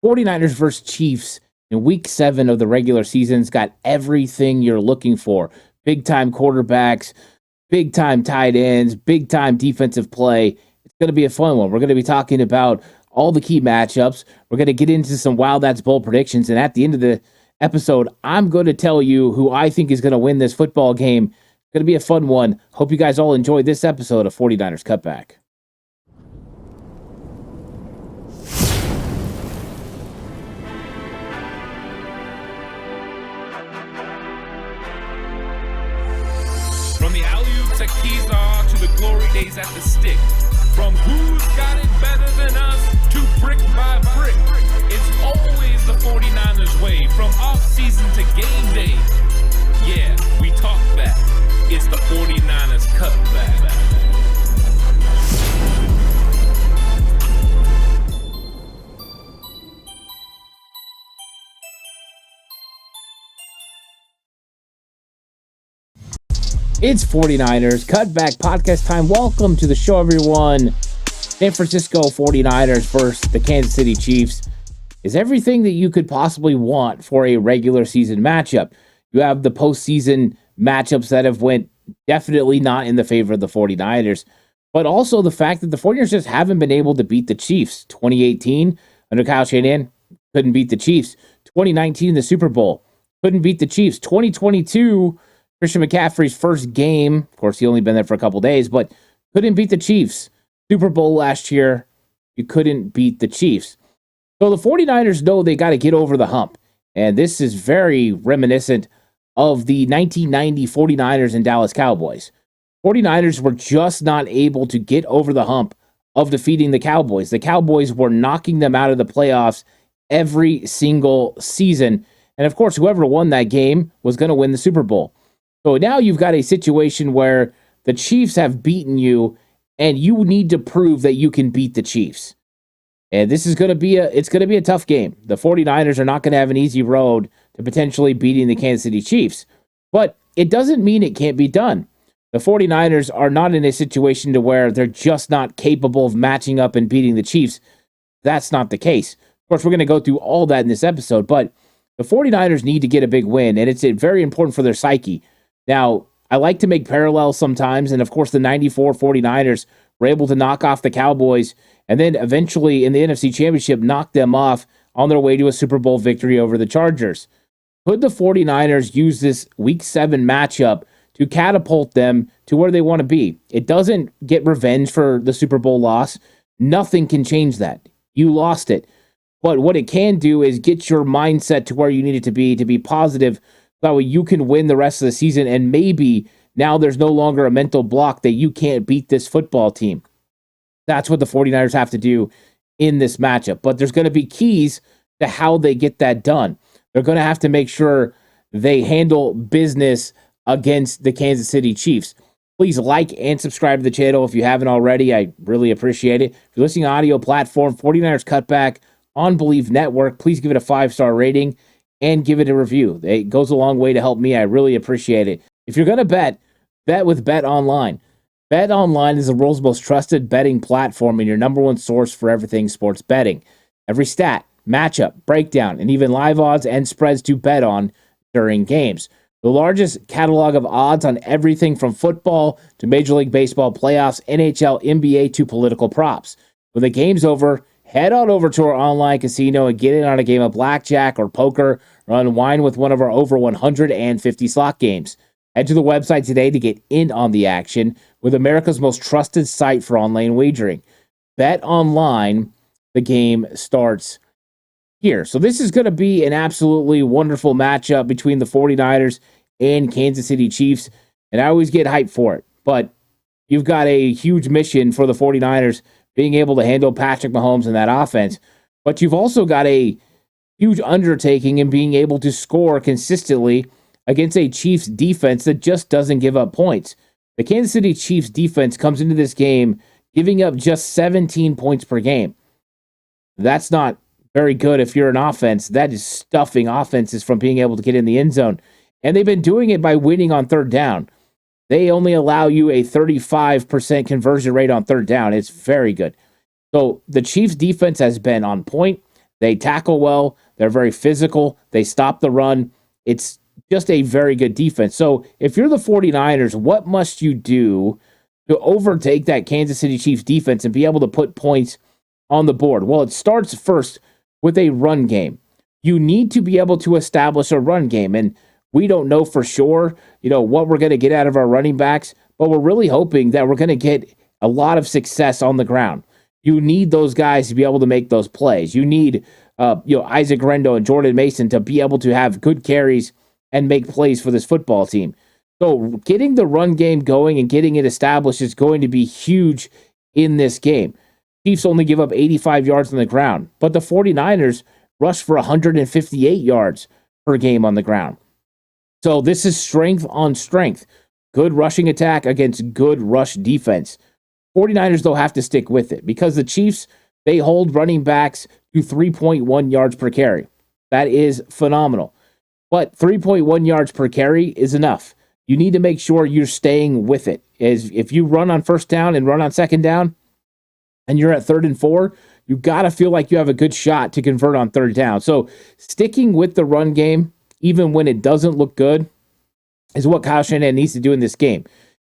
49ers versus Chiefs in week 7 of the regular season's got everything you're looking for. Big time quarterbacks, big time tight ends, big time defensive play. It's going to be a fun one. We're going to be talking about all the key matchups. We're going to get into some Wild That's Bold predictions. And at the end of the episode, I'm going to tell you who I think is going to win this football game. It's going to be a fun one. Hope you guys all enjoyed this episode of 49ers Cutback. From the alley-oops at Keysar to the glory days at the stick. From who's got it better than us to brick by brick. It's always the 49ers way. From off-season to game day. Yeah, we talk back. It's the 49ers Cutback. It's 49ers Cutback podcast time. Welcome to the show, everyone. San Francisco 49ers versus the Kansas City Chiefs is everything that you could possibly want for a regular season matchup. You have the postseason matchups that have went definitely not in the favor of the 49ers, but also the fact that the 49ers just haven't been able to beat the Chiefs. 2018, under Kyle Shanahan, couldn't beat the Chiefs. 2019, the Super Bowl, couldn't beat the Chiefs. 2022, Christian McCaffrey's first game, of course, he only been there for a couple days, but couldn't beat the Chiefs. Super Bowl last year, you couldn't beat the Chiefs. So the 49ers know they got to get over the hump. And this is very reminiscent of the 1990 49ers and Dallas Cowboys. 49ers were just not able to get over the hump of defeating the Cowboys. The Cowboys were knocking them out of the playoffs every single season. And of course, whoever won that game was going to win the Super Bowl. So now you've got a situation where the Chiefs have beaten you, and you need to prove that you can beat the Chiefs. And this is going to be a tough game. The 49ers are not going to have an easy road to potentially beating the Kansas City Chiefs. But it doesn't mean it can't be done. The 49ers are not in a situation to where they're just not capable of matching up and beating the Chiefs. That's not the case. Of course, we're going to go through all that in this episode, but the 49ers need to get a big win, and it's very important for their psyche. Now, I like to make parallels sometimes, and of course the 94 49ers were able to knock off the Cowboys, and then eventually in the NFC Championship knock them off on their way to a Super Bowl victory over the Chargers. Could the 49ers use this Week 7 matchup to catapult them to where they want to be? It doesn't get revenge for the Super Bowl loss. Nothing can change that. You lost it. But what it can do is get your mindset to where you need it to be positive. That way you can win the rest of the season, and maybe now there's no longer a mental block that you can't beat this football team. That's what the 49ers have to do in this matchup. But there's going to be keys to how they get that done. They're going to have to make sure they handle business against the Kansas City Chiefs. Please like and subscribe to the channel if you haven't already. I really appreciate it. If you're listening to audio platform, 49ers Cutback on Believe Network, please give it a 5-star rating and give it a review. It goes a long way to help me. I really appreciate it. If you're going to bet with Bet Online. Bet Online is the world's most trusted betting platform and your number one source for everything sports betting. Every stat, matchup, breakdown, and even live odds and spreads to bet on during games. The largest catalog of odds on everything from football to Major League Baseball playoffs, NHL, NBA to political props. When the game's over, head on over to our online casino and get in on a game of blackjack or poker or unwind with one of our over 150 slot games. Head to the website today to get in on the action with America's most trusted site for online wagering. Bet Online, the game starts here. So this is going to be an absolutely wonderful matchup between the 49ers and Kansas City Chiefs, and I always get hyped for it. But you've got a huge mission for the 49ers being able to handle Patrick Mahomes in that offense. But you've also got a huge undertaking in being able to score consistently against a Chiefs defense that just doesn't give up points. The Kansas City Chiefs defense comes into this game giving up just 17 points per game. That's not very good if you're an offense. That is stuffing offenses from being able to get in the end zone. And they've been doing it by winning on third down. They only allow you a 35% conversion rate on third down. It's very good. So the Chiefs defense has been on point. They tackle well. They're very physical. They stop the run. It's just a very good defense. So if you're the 49ers, what must you do to overtake that Kansas City Chiefs defense and be able to put points on the board? Well, it starts first with a run game. You need to be able to establish a run game. And we don't know for sure, what we're going to get out of our running backs, but we're really hoping that we're going to get a lot of success on the ground. You need those guys to be able to make those plays. You need, Isaac Rendo and Jordan Mason to be able to have good carries and make plays for this football team. So getting the run game going and getting it established is going to be huge in this game. Chiefs only give up 85 yards on the ground, but the 49ers rush for 158 yards per game on the ground. So this is strength on strength. Good rushing attack against good rush defense. 49ers, though, have to stick with it because the Chiefs, they hold running backs to 3.1 yards per carry. That is phenomenal. But 3.1 yards per carry is enough. You need to make sure you're staying with it. If you run on first down and run on second down and you're at 3rd and 4, you got to feel like you have a good shot to convert on 3rd down. So sticking with the run game, even when it doesn't look good, is what Kyle Shanahan needs to do in this game.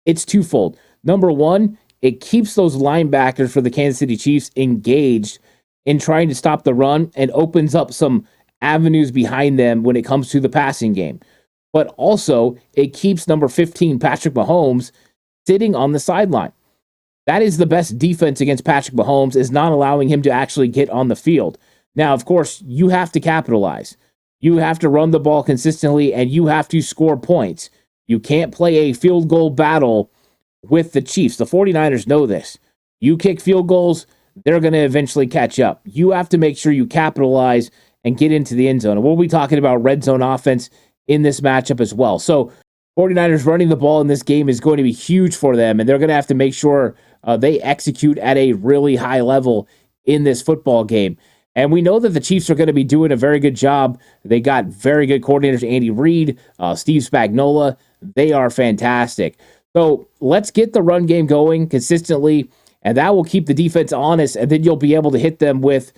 It's twofold. Number one, it keeps those linebackers for the Kansas City Chiefs engaged in trying to stop the run and opens up some avenues behind them when it comes to the passing game. But also, it keeps number 15, Patrick Mahomes, sitting on the sideline. That is the best defense against Patrick Mahomes, is not allowing him to actually get on the field. Now, of course, you have to capitalize. You have to run the ball consistently, and you have to score points. You can't play a field goal battle with the Chiefs. The 49ers know this. You kick field goals, they're going to eventually catch up. You have to make sure you capitalize and get into the end zone. And we'll be talking about red zone offense in this matchup as well. So 49ers running the ball in this game is going to be huge for them, and they're going to have to make sure they execute at a really high level in this football game. And we know that the Chiefs are going to be doing a very good job. They got very good coordinators, Andy Reid, Steve Spagnuolo. They are fantastic. So let's get the run game going consistently, and that will keep the defense honest, and then you'll be able to hit them with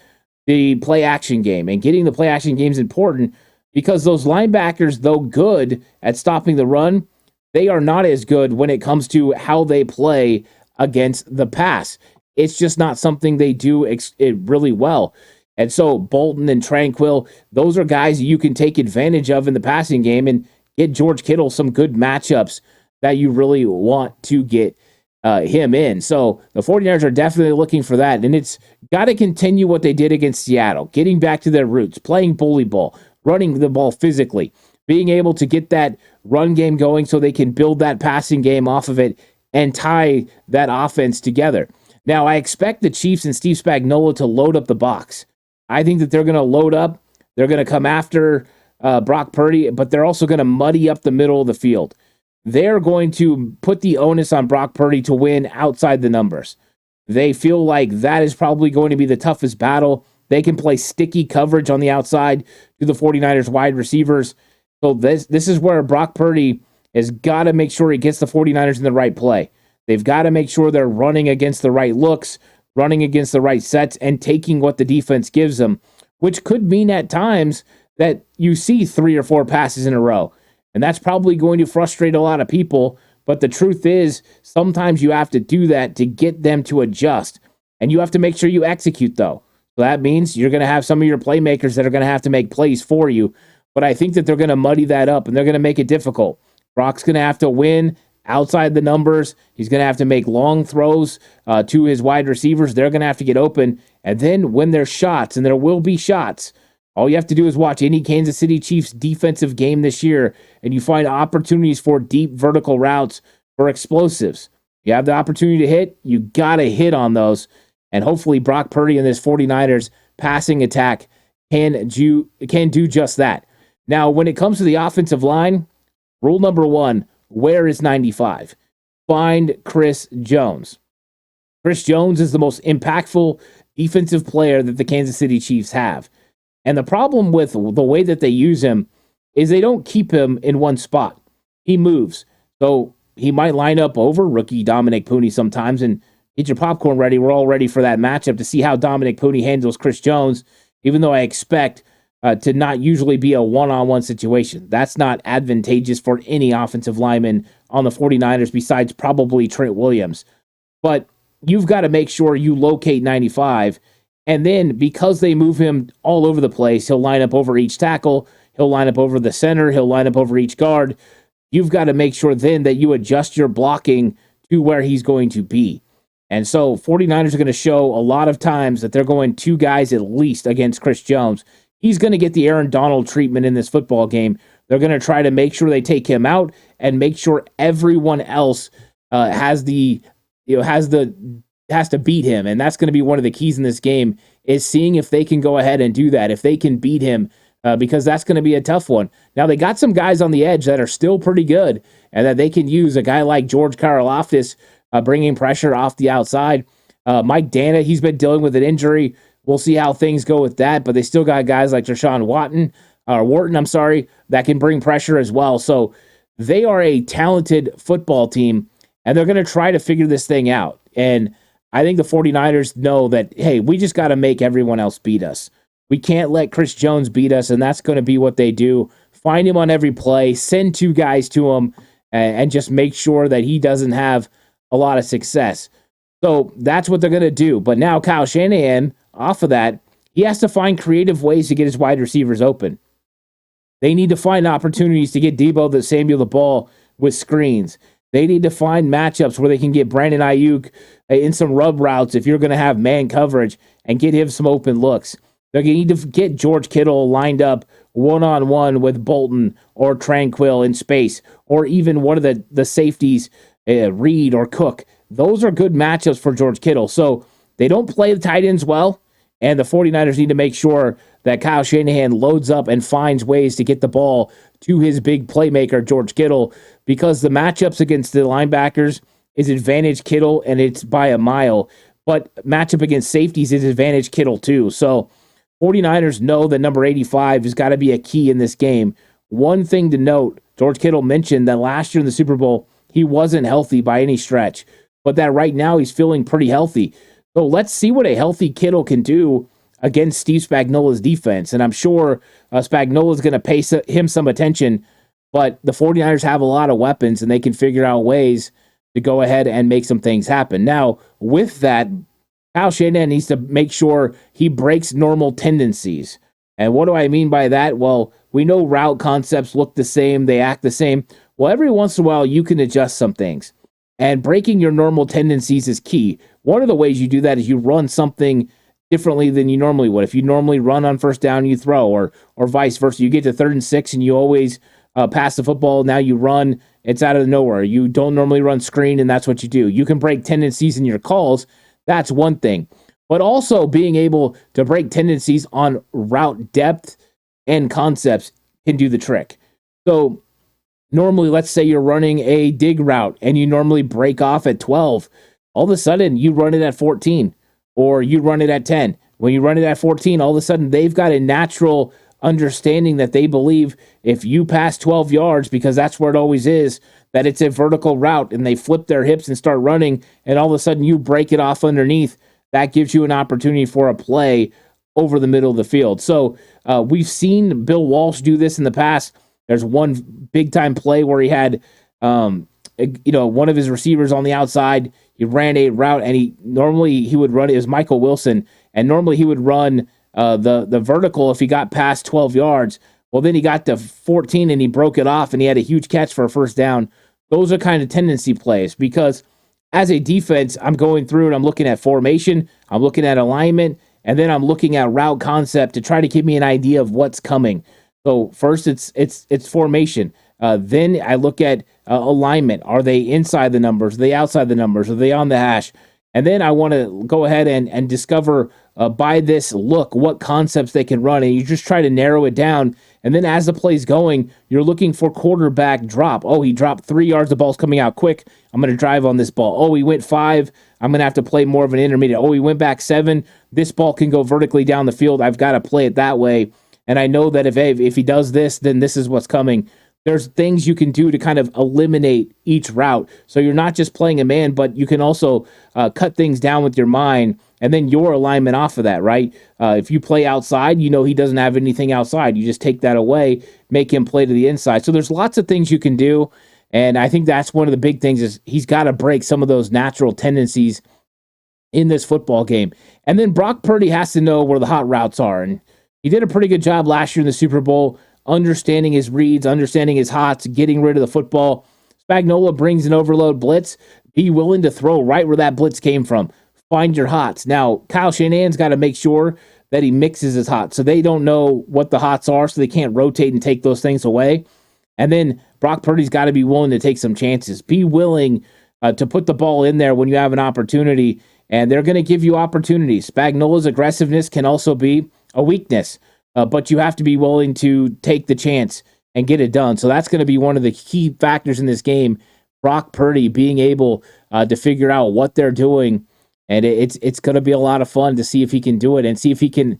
the play-action game. And getting the play-action game is important because those linebackers, though good at stopping the run, they are not as good when it comes to how they play against the pass. It's just not something they do really well. And so Bolton and Tranquil, those are guys you can take advantage of in the passing game and get George Kittle some good matchups that you really want to get him in. So the 49ers are definitely looking for that. And it's got to continue what they did against Seattle, getting back to their roots, playing bully ball, running the ball physically, being able to get that run game going so they can build that passing game off of it and tie that offense together. Now, I expect the Chiefs and Steve Spagnuolo to load up the box. I think that they're going to load up. They're going to come after Brock Purdy, but they're also going to muddy up the middle of the field. They're going to put the onus on Brock Purdy to win outside the numbers. They feel like that is probably going to be the toughest battle. They can play sticky coverage on the outside to the 49ers wide receivers. So this is where Brock Purdy has got to make sure he gets the 49ers in the right play. They've got to make sure they're running against the right looks, running against the right sets, and taking what the defense gives them, which could mean at times that you see 3 or 4 passes in a row. And that's probably going to frustrate a lot of people. But the truth is, sometimes you have to do that to get them to adjust. And you have to make sure you execute, though. So that means you're going to have some of your playmakers that are going to have to make plays for you. But I think that they're going to muddy that up, and they're going to make it difficult. Brock's going to have to win outside the numbers. He's going to have to make long throws to his wide receivers. They're going to have to get open. And then when there's shots, and there will be shots, all you have to do is watch any Kansas City Chiefs defensive game this year, and you find opportunities for deep vertical routes for explosives. You have the opportunity to hit, you got to hit on those. And hopefully Brock Purdy and this 49ers passing attack can do just that. Now, when it comes to the offensive line, rule number 1, where is 95? Find Chris Jones. Chris Jones is the most impactful defensive player that the Kansas City Chiefs have. And the problem with the way that they use him is they don't keep him in one spot. He moves. So he might line up over rookie Dominic Pooney sometimes, and get your popcorn ready. We're all ready for that matchup to see how Dominic Pooney handles Chris Jones even though I expect to not usually be a one-on-one situation. That's not advantageous for any offensive lineman on the 49ers besides probably Trent Williams. But you've got to make sure you locate 95. And then because they move him all over the place, he'll line up over each tackle, he'll line up over the center, he'll line up over each guard. You've got to make sure then that you adjust your blocking to where he's going to be. And so 49ers are going to show a lot of times that they're going two guys at least against Chris Jones. He's going to get the Aaron Donald treatment in this football game. They're going to try to make sure they take him out and make sure everyone else has to beat him. And that's going to be one of the keys in this game, is seeing if they can go ahead and do that, if they can beat him, because that's going to be a tough one. Now, they got some guys on the edge that are still pretty good and that they can use. A guy like George Karlaftis bringing pressure off the outside. Mike Dana, he's been dealing with an injury. We'll see how things go with that, but they still got guys like Deshaun Wharton, that can bring pressure as well. So they are a talented football team, and they're going to try to figure this thing out. And I think the 49ers know that, hey, we just got to make everyone else beat us. We can't let Chris Jones beat us, and that's going to be what they do. Find him on every play, send two guys to him, and just make sure that he doesn't have a lot of success. So that's what they're going to do. But now Kyle Shanahan, off of that, he has to find creative ways to get his wide receivers open. They need to find opportunities to get Deebo Samuel the ball with screens. They need to find matchups where they can get Brandon Ayuk in some rub routes if you're going to have man coverage and get him some open looks. They're going to need to get George Kittle lined up one-on-one with Bolton or Tranquil in space, or even one of the safeties, Reed or Cook. Those are good matchups for George Kittle. So they don't play the tight ends well, and the 49ers need to make sure that Kyle Shanahan loads up and finds ways to get the ball to his big playmaker, George Kittle, because the matchups against the linebackers is advantage Kittle, and it's by a mile. But matchup against safeties is advantage Kittle too. So 49ers know that number 85 has got to be a key in this game. One thing to note, George Kittle mentioned that last year in the Super Bowl, he wasn't healthy by any stretch, but that right now he's feeling pretty healthy. So let's see what a healthy Kittle can do against Steve Spagnuolo's defense. And I'm sure Spagnuolo is going to pay him some attention, but the 49ers have a lot of weapons, and they can figure out ways to go ahead and make some things happen. Now, with that, Kyle Shanahan needs to make sure he breaks normal tendencies. And what do I mean by that? Well, we know route concepts look the same, they act the same. Well, every once in a while, you can adjust some things. And breaking your normal tendencies is key. One of the ways you do that is you run something differently than you normally would. If you normally run on first down, you throw, or vice versa. You get to 3rd and 6 and you always pass the football. Now you run, it's out of nowhere. You don't normally run screen, and that's what you do. You can break tendencies in your calls. That's one thing. But also being able to break tendencies on route depth and concepts can do the trick. So normally, let's say you're running a dig route and you normally break off at 12. All of a sudden, you run it at 14, or you run it at 10. When you run it at 14, all of a sudden, they've got a natural understanding that they believe if you pass 12 yards, because that's where it always is, that it's a vertical route, and they flip their hips and start running, and all of a sudden you break it off underneath. That gives you an opportunity for a play over the middle of the field. So we've seen Bill Walsh do this in the past. There's one big-time play where he had one of his receivers on the outside. He ran a route, and he would run it. It was Michael Wilson, and normally he would run the vertical if he got past 12 yards. Well, then he got to 14 and he broke it off, and he had a huge catch for a first down. Those are kind of tendency plays, because as a defense, I'm going through and I'm looking at formation, I'm looking at alignment, and then I'm looking at route concept to try to give me an idea of what's coming. So first it's formation. Then I look at alignment. Are they inside the numbers? Are they outside the numbers? Are they on the hash? And then I want to go ahead and discover by this look what concepts they can run. And you just try to narrow it down. And then as the play's going, you're looking for quarterback drop. Oh, he dropped 3 yards. The ball's coming out quick. I'm going to drive on this ball. Oh, he went 5. I'm going to have to play more of an intermediate. Oh, he went back 7. This ball can go vertically down the field. I've got to play it that way. And I know that if he does this, then this is what's coming. there's things you can do to kind of eliminate each route. So you're not just playing a man, but you can also cut things down with your mind and then your alignment off of that, right? If you play outside, he doesn't have anything outside. You just take that away, make him play to the inside. So there's lots of things you can do. And I think that's one of the big things is he's got to break some of those natural tendencies in this football game. And then Brock Purdy has to know where the hot routes are. And he did a pretty good job last year in the Super Bowl, understanding his reads, understanding his hots, getting rid of the football. Spagnuolo brings an overload blitz. Be willing to throw right where that blitz came from. Find your hots. Now, Kyle Shanahan's got to make sure that he mixes his hots so they don't know what the hots are, so they can't rotate and take those things away. And then Brock Purdy's got to be willing to take some chances. Be willing to put the ball in there when you have an opportunity, and they're going to give you opportunities. Spagnuolo's aggressiveness can also be a weakness, but you have to be willing to take the chance and get it done. So that's going to be one of the key factors in this game. Brock Purdy being able to figure out what they're doing, and it's going to be a lot of fun to see if he can do it and see if he can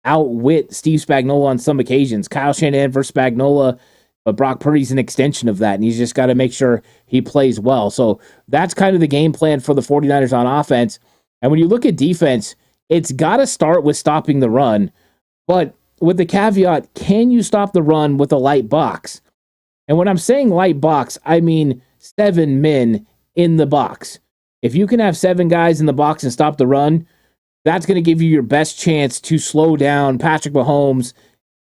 outwit Steve Spagnuolo on some occasions. Kyle Shanahan versus Spagnuolo, but Brock Purdy's an extension of that, and he's just got to make sure he plays well. So that's kind of the game plan for the 49ers on offense. And when you look at defense, it's got to start with stopping the run, but with the caveat, can you stop the run with a light box? And when I'm saying light box, I mean 7 men in the box. If you can have 7 guys in the box and stop the run, that's going to give you your best chance to slow down Patrick Mahomes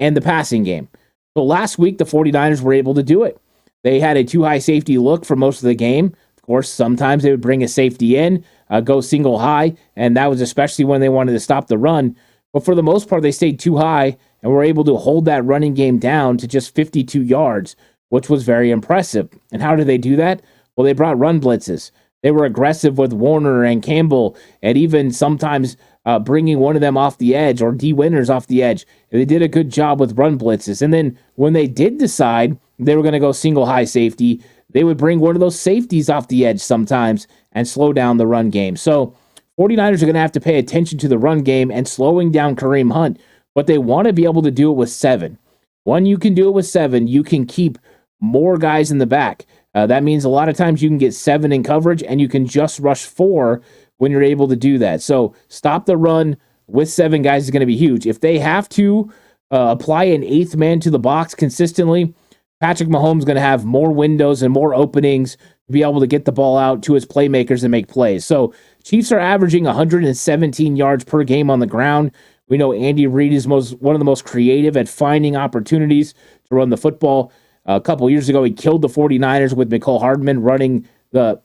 and the passing game. So last week, the 49ers were able to do it. They had a too high safety look for most of the game. Of course, sometimes they would bring a safety in, go single high, and that was especially when they wanted to stop the run. But for the most part, they stayed too high and were able to hold that running game down to just 52 yards, which was very impressive. And how did they do that? Well, they brought run blitzes. They were aggressive with Warner and Campbell, and even sometimes bringing one of them off the edge or D. Winters off the edge. They did a good job with run blitzes. And then when they did decide they were going to go single high safety, they would bring one of those safeties off the edge sometimes and slow down the run game. So 49ers are going to have to pay attention to the run game and slowing down Kareem Hunt, but they want to be able to do it with 7. When you can do it with 7, you can keep more guys in the back. That means a lot of times you can get 7 in coverage and you can just rush 4 when you're able to do that. So stop the run with 7 guys is going to be huge. If they have to apply an 8th man to the box consistently, Patrick Mahomes is going to have more windows and more openings to be able to get the ball out to his playmakers and make plays. So Chiefs are averaging 117 yards per game on the ground. We know Andy Reid is one of the most creative at finding opportunities to run the football. A couple years ago, he killed the 49ers with Mecole Hardman running the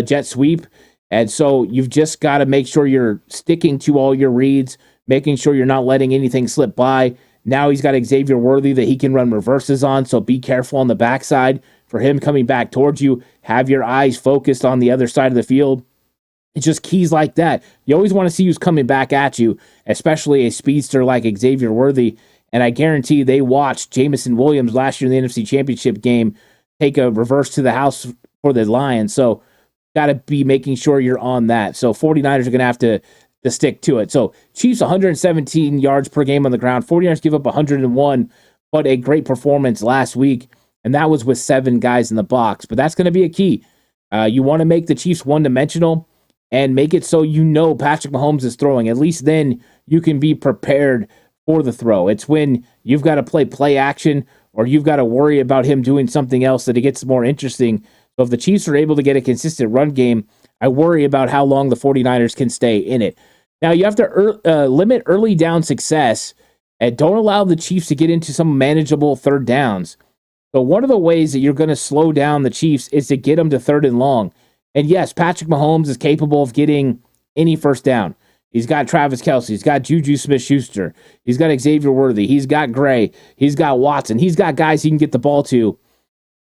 jet sweep. And so you've just got to make sure you're sticking to all your reads, making sure you're not letting anything slip by. Now he's got Xavier Worthy that he can run reverses on, so be careful on the backside for him coming back towards you. Have your eyes focused on the other side of the field. It's just keys like that. You always want to see who's coming back at you, especially a speedster like Xavier Worthy. And I guarantee they watched Jameson Williams last year in the NFC Championship game take a reverse to the house for the Lions. So got to be making sure you're on that. So 49ers are going to have to stick to it. So Chiefs 117 yards per game on the ground. 49ers give up 101, but a great performance last week. And that was with 7 guys in the box. But that's going to be a key. You want to make the Chiefs one-dimensional and make it so you know Patrick Mahomes is throwing. At least then you can be prepared for the throw. It's when you've got to play action or you've got to worry about him doing something else that it gets more interesting. So if the Chiefs are able to get a consistent run game, I worry about how long the 49ers can stay in it. Now, you have to limit early down success and don't allow the Chiefs to get into some manageable third downs. So one of the ways that you're going to slow down the Chiefs is to get them to 3rd and long. And yes, Patrick Mahomes is capable of getting any first down. He's got Travis Kelce. He's got Juju Smith-Schuster. He's got Xavier Worthy. He's got Gray. He's got Watson. He's got guys he can get the ball to.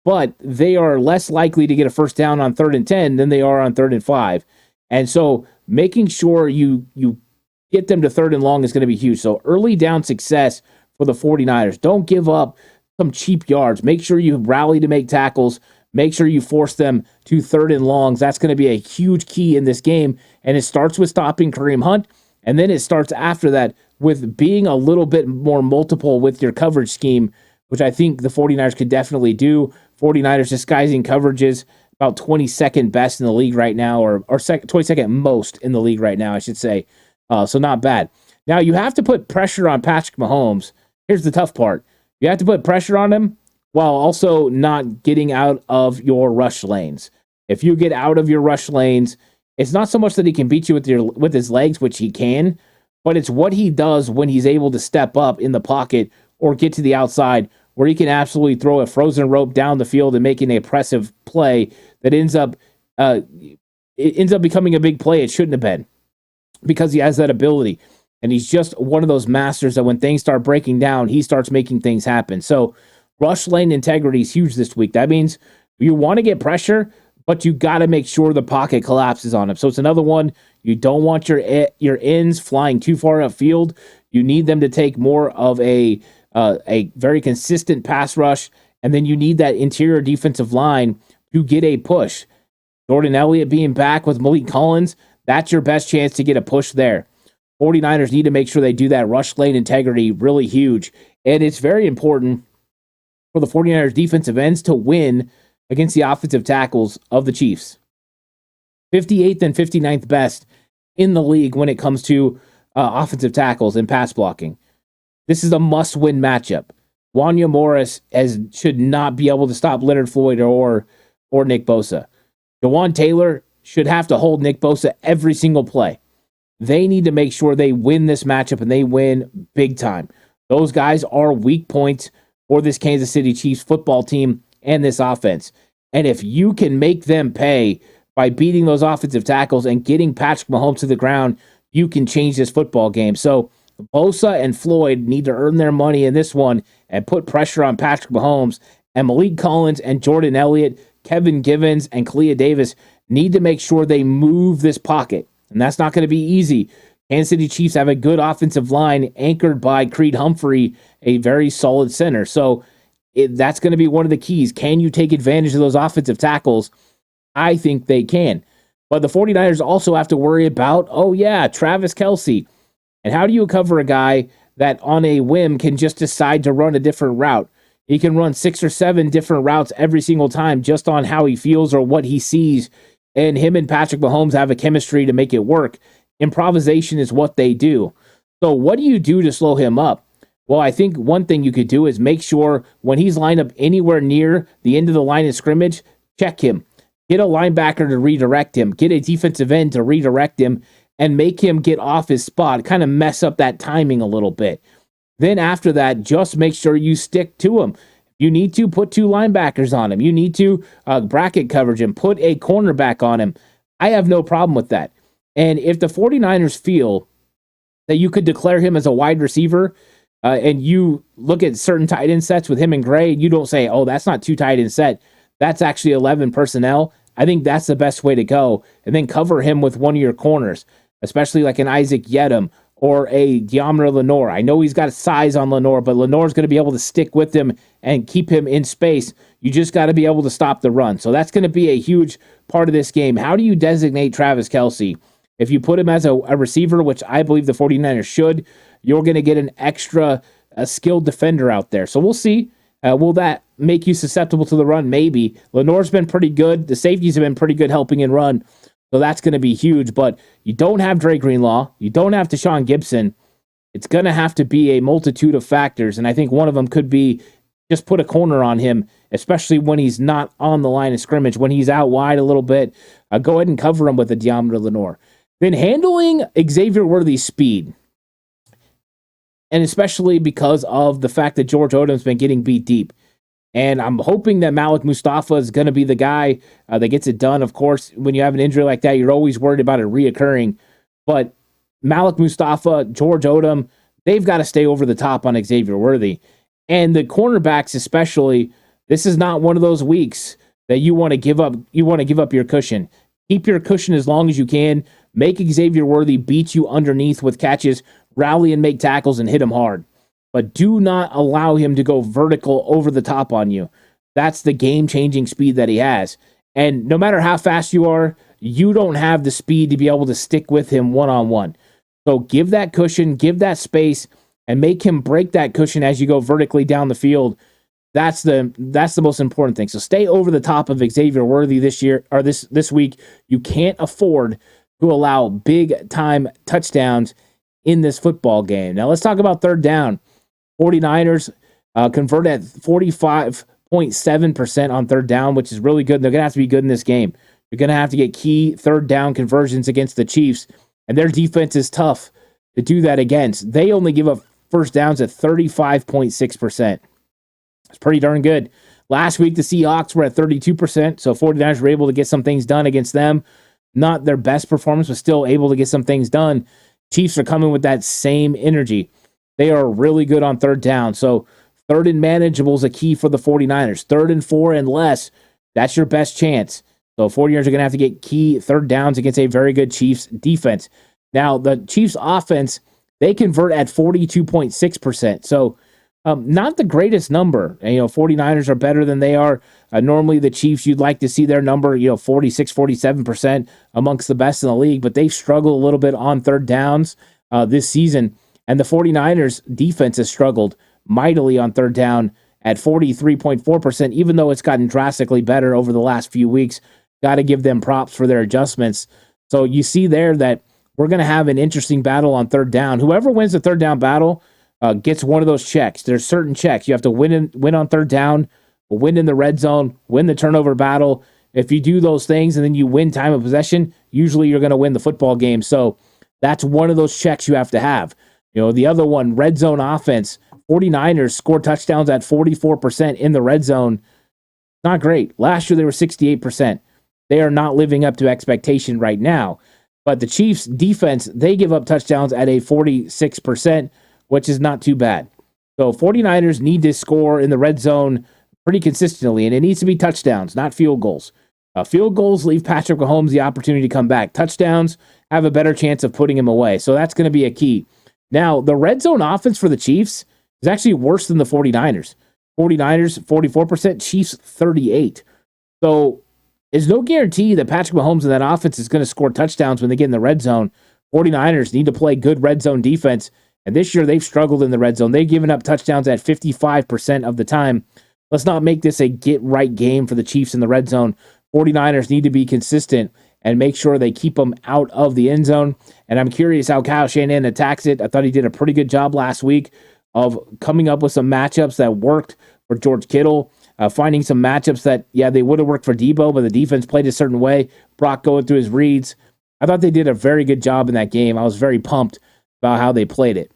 But they are less likely to get a first down on 3rd and 10 than they are on 3rd and 5. And so making sure you get them to 3rd and long is going to be huge. So early down success for the 49ers. Don't give up some cheap yards. Make sure you rally to make tackles. Make sure you force them to 3rd and longs. That's going to be a huge key in this game. And it starts with stopping Kareem Hunt. And then it starts after that with being a little bit more multiple with your coverage scheme which I think the 49ers could definitely do. 49ers disguising coverages, about 22nd best in the league right now, or 22nd most in the league right now, I should say. So not bad. Now, you have to put pressure on Patrick Mahomes. Here's the tough part. You have to put pressure on him while also not getting out of your rush lanes. If you get out of your rush lanes, it's not so much that he can beat you with his legs, which he can, but it's what he does when he's able to step up in the pocket or get to the outside, where he can absolutely throw a frozen rope down the field and make an impressive play that ends up becoming a big play it shouldn't have been, because he has that ability. And he's just one of those masters that when things start breaking down, he starts making things happen. So rush lane integrity is huge this week. That means you want to get pressure, but you got to make sure the pocket collapses on him. So it's another one. You don't want your ends flying too far upfield. You need them to take more of a very consistent pass rush, and then you need that interior defensive line to get a push. Jordan Elliott being back with Malik Collins, that's your best chance to get a push there. 49ers need to make sure they do that rush lane integrity really huge. And it's very important for the 49ers defensive ends to win against the offensive tackles of the Chiefs. 58th and 59th best in the league when it comes to offensive tackles and pass blocking. This is a must-win matchup. Wanya Morris should not be able to stop Leonard Floyd or Nick Bosa. Jawan Taylor should have to hold Nick Bosa every single play. They need to make sure they win this matchup, and they win big time. Those guys are weak points for this Kansas City Chiefs football team and this offense. And if you can make them pay by beating those offensive tackles and getting Patrick Mahomes to the ground, you can change this football game. So Bosa and Floyd need to earn their money in this one and put pressure on Patrick Mahomes. And Malik Collins and Jordan Elliott, Kevin Givens, and Kalia Davis need to make sure they move this pocket. And that's not going to be easy. Kansas City Chiefs have a good offensive line anchored by Creed Humphrey, a very solid center. So that's going to be one of the keys. Can you take advantage of those offensive tackles? I think they can. But the 49ers also have to worry about, Travis Kelce. And how do you cover a guy that on a whim can just decide to run a different route? He can run 6 or 7 different routes every single time just on how he feels or what he sees. And him and Patrick Mahomes have a chemistry to make it work. Improvisation is what they do. So what do you do to slow him up? Well, I think one thing you could do is make sure when he's lined up anywhere near the end of the line of scrimmage, check him. Get a linebacker to redirect him. Get a defensive end to redirect him and make him get off his spot. Kind of mess up that timing a little bit. Then after that, just make sure you stick to him. You need to put 2 linebackers on him. You need to bracket coverage him, put a cornerback on him. I have no problem with that. And if the 49ers feel that you could declare him as a wide receiver, and you look at certain tight end sets with him and Gray, you don't say, that's not 2 tight end set. That's actually 11 personnel. I think that's the best way to go. And then cover him with one of your corners, especially like an Isaac Yedem or a De'Amara Lenore. I know he's got size on Lenore, but Lenore's going to be able to stick with him and keep him in space. You just got to be able to stop the run. So that's going to be a huge part of this game. How do you designate Travis Kelce? If you put him as a receiver, which I believe the 49ers should, you're going to get an extra skilled defender out there. So we'll see. Will that make you susceptible to the run? Maybe. Lenore's been pretty good. The safeties have been pretty good helping in run. So that's going to be huge. But you don't have Dre Greenlaw. You don't have Deshaun Gibson. It's going to have to be a multitude of factors. And I think one of them could be just put a corner on him, especially when he's not on the line of scrimmage. When he's out wide a little bit, go ahead and cover him with a De'Amara Lenore. Then handling Xavier Worthy's speed. And especially because of the fact that George Odom's been getting beat deep. And I'm hoping that Malik Mustafa is going to be the guy that gets it done. Of course, when you have an injury like that, you're always worried about it reoccurring. But Malik Mustafa, George Odom, they've got to stay over the top on Xavier Worthy. And the cornerbacks especially, this is not one of those weeks that you want to give up. You want to give up your cushion. Keep your cushion as long as you can. Make Xavier Worthy beat you underneath with catches, rally and make tackles, and hit him hard. But do not allow him to go vertical over the top on you. That's the game-changing speed that he has. And no matter how fast you are, you don't have the speed to be able to stick with him one-on-one. So give that cushion, give that space, and make him break that cushion as you go vertically down the field. That's the most important thing. So stay over the top of Xavier Worthy this year or this week. You can't afford to allow big time touchdowns in this football game. Now let's talk about third down. 49ers convert at 45.7% on third down, which is really good. They're going to have to be good in this game. You're going to have to get key third down conversions against the Chiefs, and their defense is tough to do that against. They only give up first downs at 35.6%. It's pretty darn good. Last week, the Seahawks were at 32%, so 49ers were able to get some things done against them. Not their best performance, but still able to get some things done. Chiefs are coming with that same energy. They are really good on third down. So third and manageable is a key for the 49ers. 3rd and 4 and less, that's your best chance. So 49ers are going to have to get key third downs against a very good Chiefs defense. Now, the Chiefs offense, they convert at 42.6%. So not the greatest number. 49ers are better than they are. Normally, the Chiefs, you'd like to see their number, 46, 47% amongst the best in the league, but they've struggled a little bit on third downs this season. And the 49ers defense has struggled mightily on third down at 43.4%, even though it's gotten drastically better over the last few weeks. Got to give them props for their adjustments. So you see there that we're going to have an interesting battle on third down. Whoever wins the third down battle gets one of those checks. There's certain checks. You have to win on third down, win in the red zone, win the turnover battle. If you do those things and then you win time of possession, usually you're going to win the football game. So that's one of those checks you have to have. The other one, red zone offense. 49ers score touchdowns at 44% in the red zone. Not great. Last year they were 68%. They are not living up to expectation right now. But the Chiefs defense, they give up touchdowns at a 46%, which is not too bad. So 49ers need to score in the red zone pretty consistently, and it needs to be touchdowns, not field goals. Field goals leave Patrick Mahomes the opportunity to come back. Touchdowns have a better chance of putting him away. So that's going to be a key. Now, the red zone offense for the Chiefs is actually worse than the 49ers. 49ers, 44%, Chiefs, 38%. So there's no guarantee that Patrick Mahomes and that offense is going to score touchdowns when they get in the red zone. 49ers need to play good red zone defense, and this year they've struggled in the red zone. They've given up touchdowns at 55% of the time. Let's not make this a get-right game for the Chiefs in the red zone. 49ers need to be consistent and make sure they keep them out of the end zone. And I'm curious how Kyle Shanahan attacks it. I thought he did a pretty good job last week of coming up with some matchups that worked for George Kittle, finding some matchups that, they would have worked for Debo, but the defense played a certain way. Brock going through his reads. I thought they did a very good job in that game. I was very pumped about how they played it.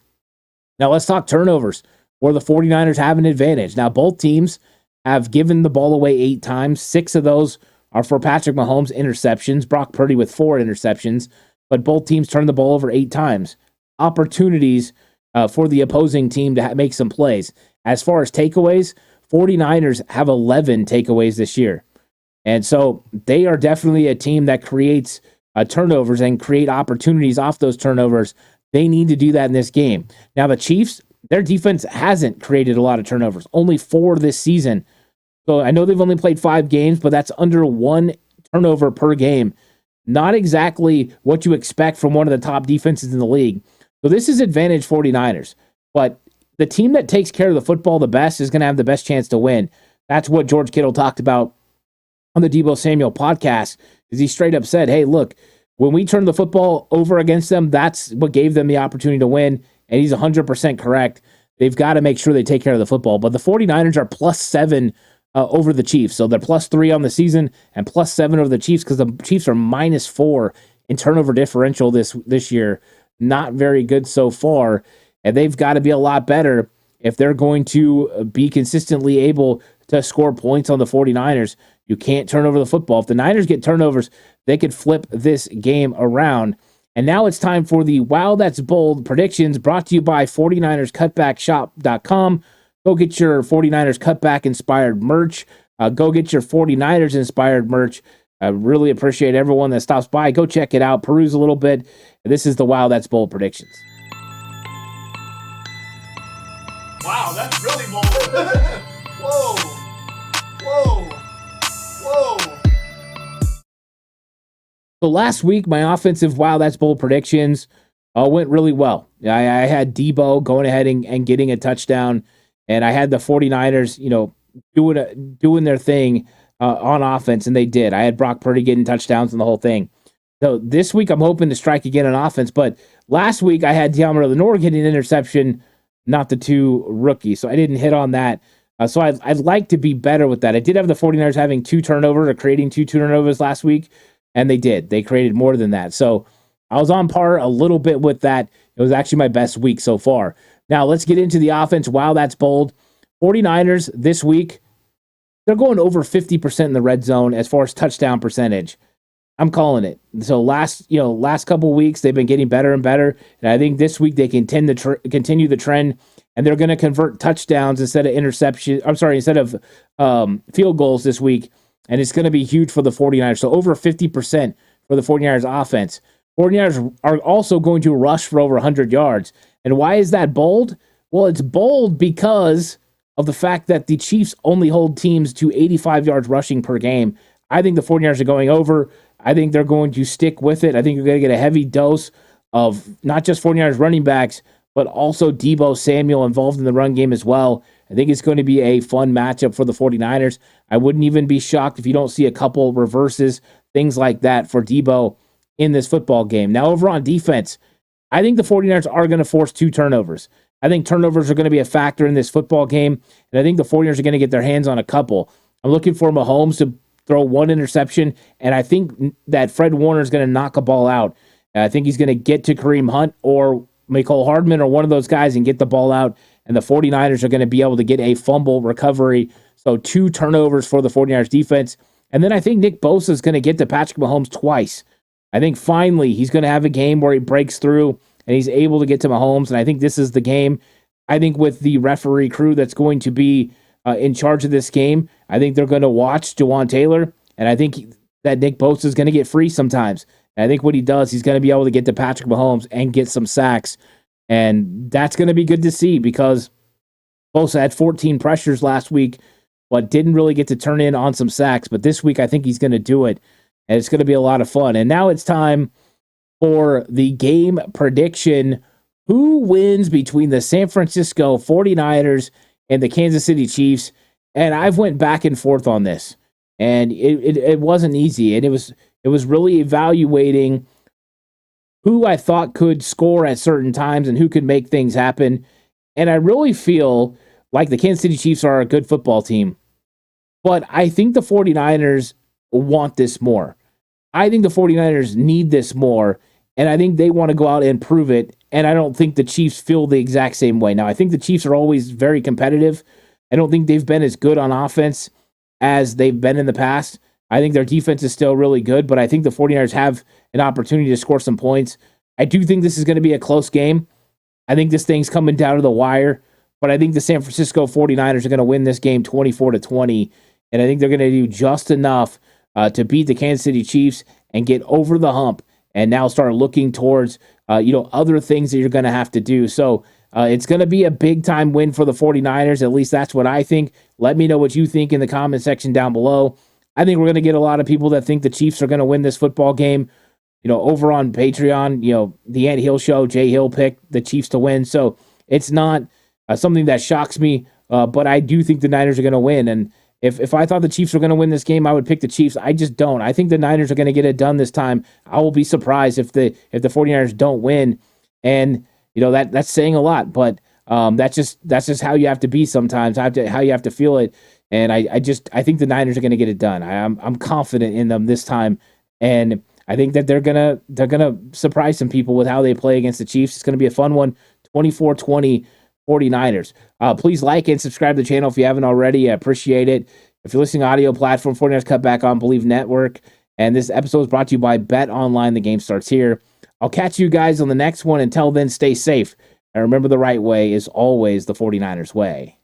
Now let's talk turnovers, where the 49ers have an advantage. Now both teams have given the ball away 8 times. 6 of those are for Patrick Mahomes interceptions. Brock Purdy with 4 interceptions, but both teams turned the ball over 8 times. Opportunities for the opposing team to make some plays. As far as takeaways, 49ers have 11 takeaways this year. And so they are definitely a team that creates turnovers and create opportunities off those turnovers. They need to do that in this game. Now the Chiefs, their defense hasn't created a lot of turnovers. Only 4 this season. So I know they've only played 5 games, but that's under 1 turnover per game. Not exactly what you expect from one of the top defenses in the league. So this is advantage 49ers. But the team that takes care of the football the best is going to have the best chance to win. That's what George Kittle talked about on the Deebo Samuel podcast, is he straight up said, hey, look, when we turn the football over against them, that's what gave them the opportunity to win. And he's 100% correct. They've got to make sure they take care of the football. But the 49ers are +7 over the Chiefs. So they're +3 on the season and +7 over the Chiefs, because the Chiefs are -4 in turnover differential this year. Not very good so far. And they've got to be a lot better if they're going to be consistently able to score points on the 49ers. You can't turn over the football. If the Niners get turnovers, they could flip this game around. And now it's time for the Wow That's Bold predictions, brought to you by 49erscutbackshop.com. Go get your 49ers Cutback inspired merch. Go get your 49ers inspired merch. I really appreciate everyone that stops by. Go check it out, peruse a little bit. This is the Wow That's Bold predictions. Wow, that's really bold. Whoa. Whoa. Whoa. So last week, my offensive Wow That's Bold predictions went really well. I had Debo going ahead and getting a touchdown, and I had the 49ers, doing their thing on offense, and they did. I had Brock Purdy getting touchdowns and the whole thing. So this week I'm hoping to strike again on offense, but last week I had Deommodore Lenoir getting an interception, not the two rookies, so I didn't hit on that. So I'd like to be better with that. I did have the 49ers having 2 turnovers or creating 2 turnovers last week, and they did. They created more than that. So I was on par a little bit with that. It was actually my best week so far. Now let's get into the offense. Wow, that's bold. 49ers this week, they're going over 50% in the red zone as far as touchdown percentage. I'm calling it. So last couple weeks they've been getting better and better, and I think this week they can continue the trend, and they're going to convert touchdowns instead of field goals this week, and it's going to be huge for the 49ers. So over 50% for the 49ers offense. 49ers are also going to rush for over 100 yards. And why is that bold? Well, it's bold because of the fact that the Chiefs only hold teams to 85 yards rushing per game. I think the 49ers are going over. I think they're going to stick with it. I think you're going to get a heavy dose of not just 49ers running backs, but also Deebo Samuel involved in the run game as well. I think it's going to be a fun matchup for the 49ers. I wouldn't even be shocked if you don't see a couple reverses, things like that for Deebo in this football game. Now, over on defense, I think the 49ers are going to force 2 turnovers. I think turnovers are going to be a factor in this football game, and I think the 49ers are going to get their hands on a couple. I'm looking for Mahomes to throw 1 interception, and I think that Fred Warner is going to knock a ball out. I think he's going to get to Kareem Hunt or Mecole Hardman or one of those guys and get the ball out, and the 49ers are going to be able to get a fumble recovery. So 2 turnovers for the 49ers defense. And then I think Nick Bosa is going to get to Patrick Mahomes twice. I think finally he's going to have a game where he breaks through and he's able to get to Mahomes, and I think this is the game. I think with the referee crew that's going to be in charge of this game, I think they're going to watch Jawan Taylor, and I think that Nick Bosa is going to get free sometimes. And I think what he does, he's going to be able to get to Patrick Mahomes and get some sacks, and that's going to be good to see because Bosa had 14 pressures last week, but didn't really get to turn in on some sacks. But this week, I think he's going to do it, and it's going to be a lot of fun. And now it's time for the game prediction. Who wins between the San Francisco 49ers and the Kansas City Chiefs? And I've went back and forth on this, and it wasn't easy. And it was really evaluating who I thought could score at certain times and who could make things happen. And I really feel like the Kansas City Chiefs are a good football team, but I think the 49ers want this more. I think the 49ers need this more, and I think they want to go out and prove it, and I don't think the Chiefs feel the exact same way. Now, I think the Chiefs are always very competitive. I don't think they've been as good on offense as they've been in the past. I think their defense is still really good, but I think the 49ers have an opportunity to score some points. I do think this is going to be a close game. I think this thing's coming down to the wire, but I think the San Francisco 49ers are going to win this game 24-20, and I think they're going to do just enough to beat the Kansas City Chiefs and get over the hump and now start looking towards other things that you're going to have to do. So it's going to be a big-time win for the 49ers. At least that's what I think. Let me know what you think in the comment section down below. I think we're going to get a lot of people that think the Chiefs are going to win this football game. Over on Patreon, the Ant Hill Show, Jay Hill picked the Chiefs to win. So it's not something that shocks me, but I do think the Niners are going to win. And if I thought the Chiefs were going to win this game, I would pick the Chiefs. I just don't. I think the Niners are going to get it done this time. I will be surprised if the 49ers don't win. And that's saying a lot, but that's just how you have to be sometimes. How you have to feel it. And I think the Niners are going to get it done. I'm confident in them this time, and I think that they're gonna surprise some people with how they play against the Chiefs. It's going to be a fun one. 24-20 49ers. Please like and subscribe to the channel if you haven't already. I appreciate it. If you're listening to audio platform, 49ers Cutback on Believe Network. And this episode is brought to you by Bet Online. The game starts here. I'll catch you guys on the next one. Until then, stay safe. And remember, the right way is always the 49ers way.